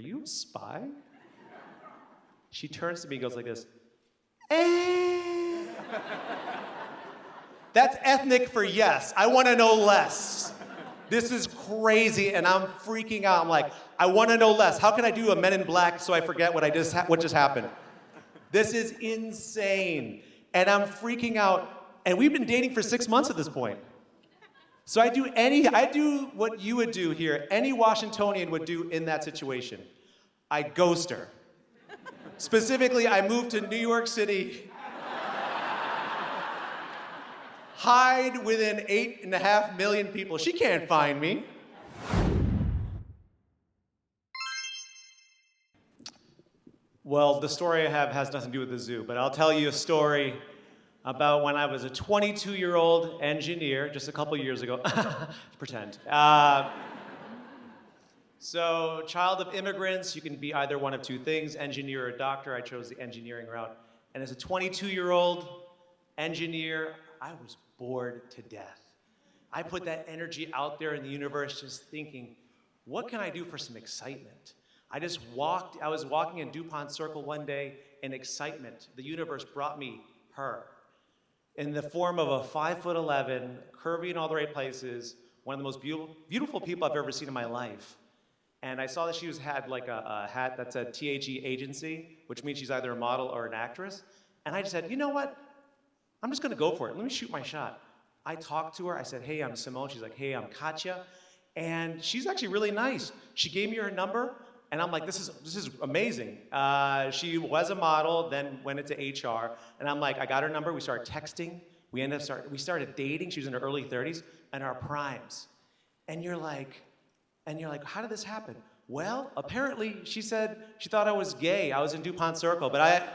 are you a spy? She turns to me and goes like this, eh. That's ethnic for yes. I want to know less. This is crazy, and I'm freaking out. I'm like, I want to know less. How can I do a Men in Black so I forget what just happened? This is insane, and I'm freaking out. And we've been dating for 6 months at this point. So I do what you would do here, any Washingtonian would do in that situation. I ghost her. Specifically, I moved to New York City, hide within 8.5 million people. She can't find me. Well, the story I have has nothing to do with the zoo, but I'll tell you a story about when I was a 22-year-old engineer, just a couple years ago. Pretend. So, child of immigrants, you can be either one of two things, engineer or doctor. I chose the engineering route. And as a 22-year-old engineer, I was bored to death. I put that energy out there in the universe just thinking, what can I do for some excitement? I was walking in DuPont Circle one day in excitement. The universe brought me her in the form of a 5'11", curvy in all the right places, one of the most beautiful people I've ever seen in my life. And I saw that she had like a hat that said THE agency, which means she's either a model or an actress. And I just said, you know what? I'm just gonna go for it. Let me shoot my shot. I talked to her. I said, hey, I'm Simone. She's like, hey, I'm Katya. And she's actually really nice. She gave me her number, and I'm like, this is amazing. She was a model, then went into HR, and I'm like, I got her number. We started texting. We started dating. She was in her early 30s, and our primes. And you're like, how did this happen? Well, apparently, she said she thought I was gay. I was in DuPont Circle, but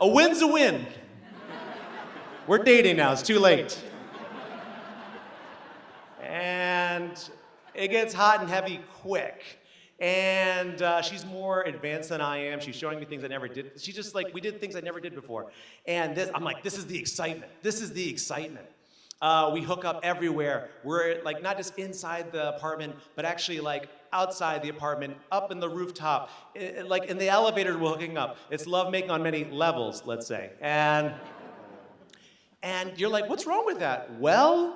a win's a win. We're dating now, it's too late. And it gets hot and heavy quick. And she's more advanced than I am. She's showing me things I never did. She just we did things I never did before. And I'm like, this is the excitement. This is the excitement. We hook up everywhere. We're not just inside the apartment, but actually outside the apartment, up in the rooftop, in the elevator we're hooking up. It's lovemaking on many levels, let's say. And you're like, what's wrong with that? Well,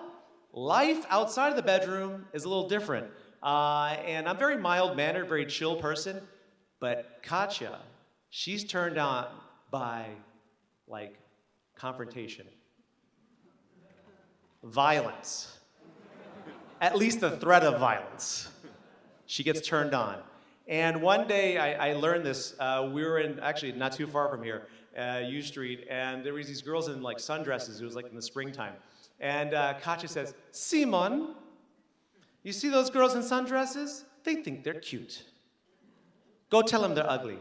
life outside of the bedroom is a little different. And I'm very mild-mannered, very chill person, but Katcha, she's turned on by confrontation. Violence. At least the threat of violence. She gets turned on. And one day I learned this. We were actually not too far from here, U Street, and there was these girls in sundresses. It was in the springtime. And Katya says, Simone, you see those girls in sundresses? They think they're cute. Go tell them they're ugly.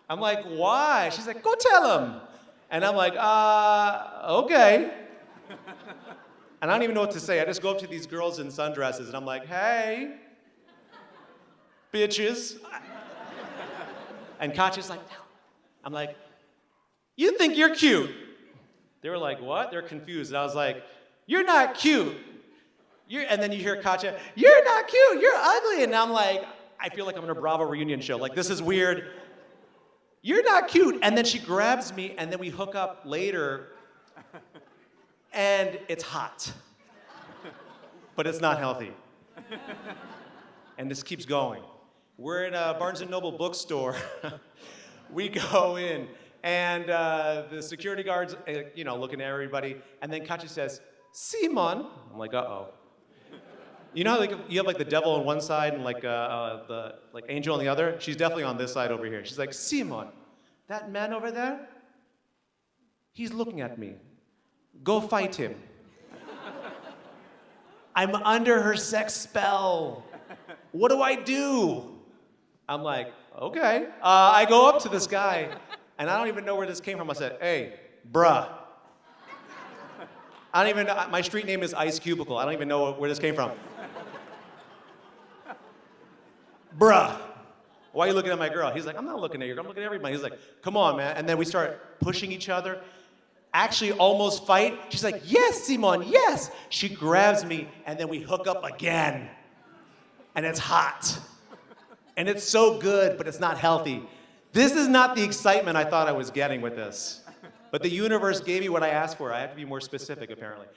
I'm like, why? She's like, go tell them. And I'm like, okay. And I don't even know what to say. I just go up to these girls in sundresses and I'm like, hey, bitches. And Katya's like, no. I'm like, you think you're cute. They were like, what? They're confused. And I was like, you're not cute. And then you hear Katya, you're not cute, you're ugly. And I'm like, I feel like I'm in a Bravo reunion show. This is weird. You're not cute. And then she grabs me, and then we hook up later, and it's hot. But it's not healthy. And this keeps going. We're in a Barnes & Noble bookstore. We go in, and the security guards, looking at everybody, and then Katya says, Simone. I'm like, uh-oh. You know how you have the devil on one side and the angel on the other? She's definitely on this side over here. She's like, Simone, that man over there, he's looking at me. Go fight him. I'm under her sex spell. What do I do? I'm like, okay. I go up to this guy, and I don't even know where this came from. I said, hey, bruh. I don't even know, my street name is Ice Cubicle. I don't even know where this came from. Bruh, why are you looking at my girl? He's like, I'm not looking at your girl, I'm looking at everybody. He's like, come on, man. And then we start pushing each other, actually almost fight. She's like, yes, Simone, yes. She grabs me, and then we hook up again. and it's hot. And it's so good, but it's not healthy. This is not the excitement I thought I was getting with this. But the universe gave me what I asked for. I have to be more specific, apparently.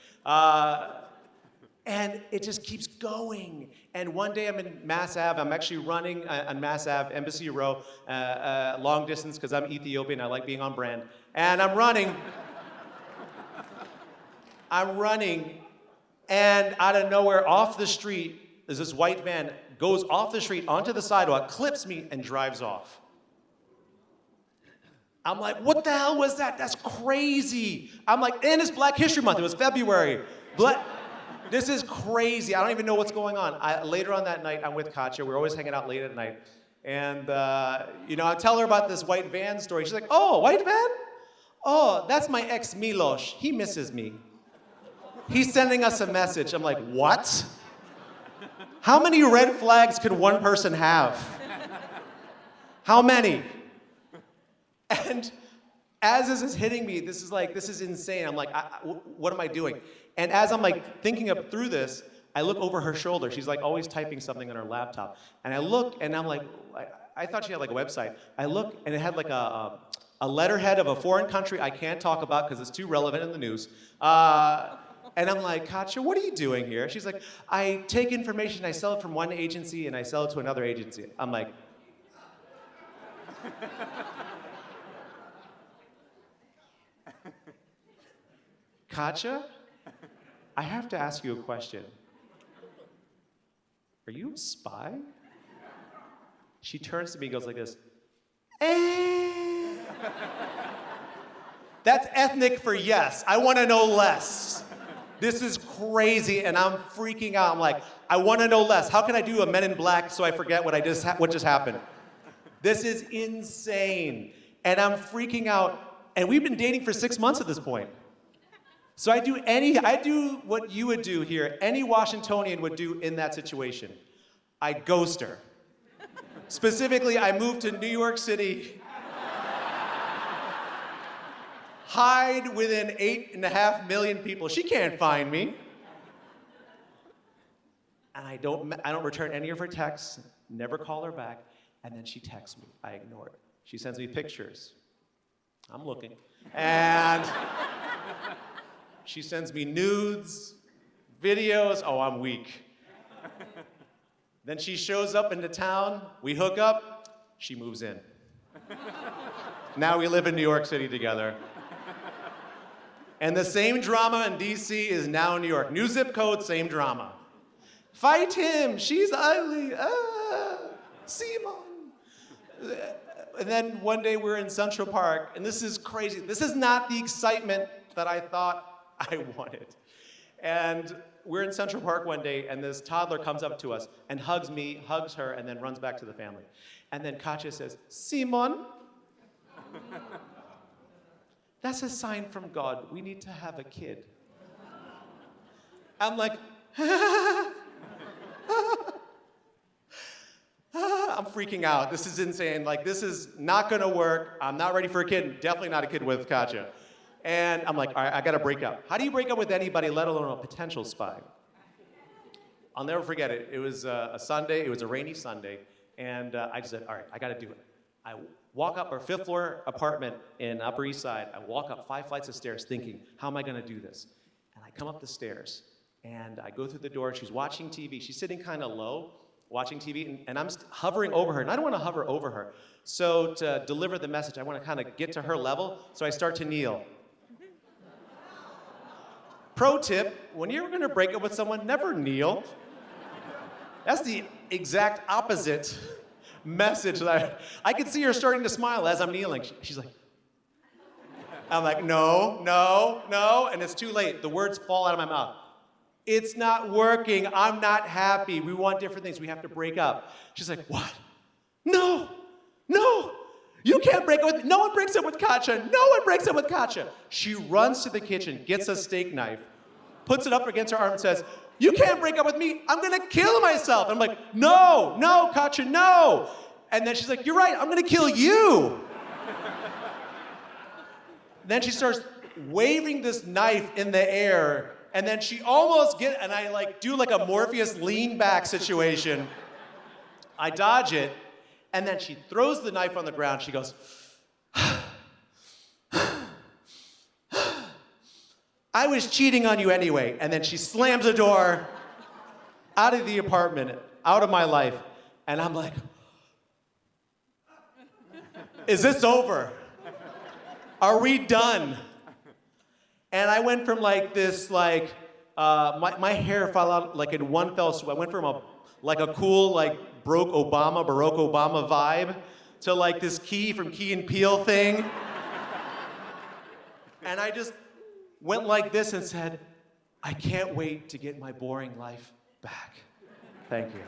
And it just keeps going. And one day I'm in Mass Ave. I'm actually running on Mass Ave, Embassy Row, long distance, because I'm Ethiopian. I like being on brand. And I'm running. And out of nowhere, off the street, there's this white van, goes off the street onto the sidewalk, clips me, and drives off. I'm like, what the hell was that? That's crazy. I'm like, and it's Black History Month. It was February. This is crazy. I don't even know what's going on. Later on that night, I'm with Katya. We're always hanging out late at night. And, I tell her about this white van story. She's like, oh, white van? Oh, that's my ex Milos. He misses me. He's sending us a message. I'm like, what? How many red flags could one person have? How many? And as this is hitting me, this is insane. I'm like, what am I doing? And as I'm like thinking up through this, I look over her shoulder. She's like always typing something on her laptop. And I look and I'm like, I thought she had like a website. I look and it had like a letterhead of a foreign country I can't talk about because it's too relevant in the news. And I'm like, Katcha, what are you doing here? She's like, I take information, I sell it from one agency and I sell it to another agency. I'm like, Katcha, I have to ask you a question. Are you a spy? She turns to me and goes like this. That's ethnic for yes. I want to know less. This is crazy, and I'm freaking out. I'm like, I want to know less. How can I do a Men in Black so I forget what just happened? This is insane, and I'm freaking out. And we've been dating for 6 months at this point. So I do what you would do here, any Washingtonian would do in that situation. I ghost her. Specifically, I moved to New York City, hide within 8.5 million people. She can't find me. And I don't return any of her texts, never call her back, and then she texts me. I ignore it. She sends me pictures. I'm looking. And she sends me nudes, videos. Oh, I'm weak. Then she shows up into town. We hook up. She moves in. Now we live in New York City together. And the same drama in DC is now in New York. New zip code, same drama. Fight him. She's ugly. Simone. And then one day we're in Central Park, and this is crazy. This is not the excitement that I thought I wanted. And we're in Central Park one day, and this toddler comes up to us and hugs me, hugs her, and then runs back to the family. And then Katya says, Simone, that's a sign from God. We need to have a kid. I'm like, I'm freaking out. This is insane. Like, this is not gonna work. I'm not ready for a kid. Definitely not a kid with Katya. And I'm like, all right, I gotta break up. How do you break up with anybody, let alone a potential spy? I'll never forget it. It was a Sunday. It was a rainy Sunday. And I just said, all right, I gotta do it. I walk up our 5th floor apartment in Upper East Side. I walk up 5 flights of stairs thinking, how am I gonna do this? And I come up the stairs and I go through the door. She's watching TV. She's sitting kind of low, watching TV, and I'm hovering over her, and I don't want to hover over her. So to deliver the message, I want to kind of get to her level, so I start to kneel. Pro tip, when you're going to break up with someone, never kneel. That's the exact opposite message that I could see her starting to smile as I'm kneeling. She's like, I'm like, no, no, no, and it's too late. The words fall out of my mouth. It's not working. I'm not happy. We want different things. We have to break up. She's like, what? No, no. You can't break up with, no one breaks up with Katcha. No one breaks up with Katcha. She runs to the kitchen, gets a steak knife, puts it up against her arm and says, you can't break up with me. I'm going to kill myself. I'm like, no, no, Katcha, no. And then she's like, you're right. I'm going to kill you. Then she starts waving this knife in the air. And then she almost and I like do like a Morpheus lean back situation. I dodge it, and then she throws the knife on the ground. She goes, I was cheating on you anyway. And then she slams the door out of the apartment, out of my life. And I'm like, is this over? Are we done? And I went from like this, like, my hair fell out like in one fell swoop. I went from a cool, like, Barack Obama vibe to like this Key from Key and Peele thing. And I just went like this and said, I can't wait to get my boring life back. Thank you.